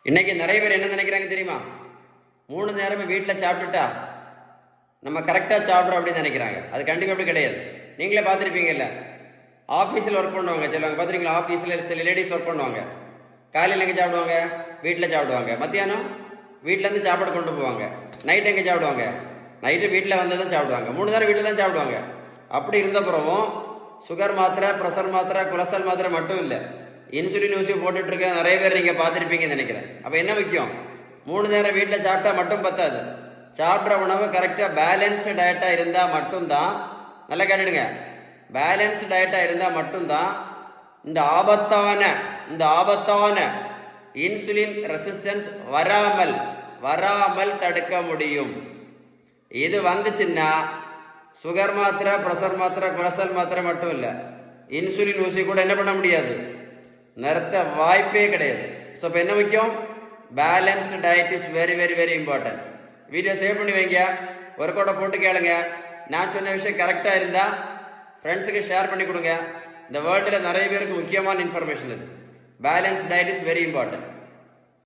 இன்னைக்கு நிறைய பேர் என்ன நினைக்கிறாங்க தெரியுமா? 3 நேரமும் வீட்டில் சாப்பிட்டுட்டா நம்ம கரெக்டாக சாப்பிட்றோம் அப்படின்னு நினைக்கிறாங்க. அது கண்டிப்பாக அப்படி கிடையாது. நீங்களே பார்த்துருப்பீங்கல்ல, ஆஃபீஸில் ஒர்க் பண்ணுவாங்க சிலவங்க பார்த்துருக்கீங்களா? ஆஃபீஸில் சில லேடிஸ் ஒர்க் பண்ணுவாங்க. காலையில் எங்கே சாப்பிடுவாங்க? வீட்டில் சாப்பிடுவாங்க. மத்தியானம் வீட்டிலேருந்து சாப்பாடு கொண்டு போவாங்க. நைட் எங்கே சாப்பிடுவாங்க? நைட்டு வீட்டில் வந்து தான் சாப்பிடுவாங்க. 3 நேரம் வீட்டில் தான் சாப்பிடுவாங்க. அப்படி இருந்தப்புறமும் சுகர் மாத்திரை, ப்ரெஷர் மாத்திரை, கொலஸ்ட்ரால் மாத்திரை மட்டும் இல்லை, இன்சுலின் ஊசி போட்டுட்டு இருக்க நிறைய பேர் நீங்கள் பார்த்துருப்பீங்கன்னு நினைக்கிறேன். அப்போ என்ன முக்கியம்? 3 நேரம் வீட்டில் சாப்பிட்டா மட்டும் பத்தாது. சாப்பிட்ற உணவு கரெக்டாக பேலன்ஸ்டு டயட்டாக இருந்தால் மட்டும்தான், நல்லா கேட்டுடுங்க, பேலன்ஸ்டு டயட்டாக இருந்தால் மட்டும்தான் இந்த ஆபத்தான இன்சுலின் ரெசிஸ்டன்ஸ் வராமல் தடுக்க முடியும். இது வந்துச்சுன்னா சுகர் மாத்திரை, ப்ரெஷர் மாத்திரை, கொலஸ்ட்ரால் மாத்திரை மட்டும் இல்லை, இன்சுலின் ஊசி கூட என்ன பண்ண முடியாது, நிறுத்த வாய்ப்பே கிடையாது. ஸோ இப்போ என்ன முக்கியம்? Balanced diet is very very very important. Video save பண்ணி வைங்க, ஒரு கூட போட்டு கேளுங்க. நான் சொன்ன விஷயம் கரெக்டாக இருந்தால் ஃப்ரெண்ட்ஸுக்கு ஷேர் பண்ணி கொடுங்க. இந்த வேர்ல்டில் நிறைய பேருக்கு முக்கியமான இன்ஃபர்மேஷன் இது. Balanced diet is very important.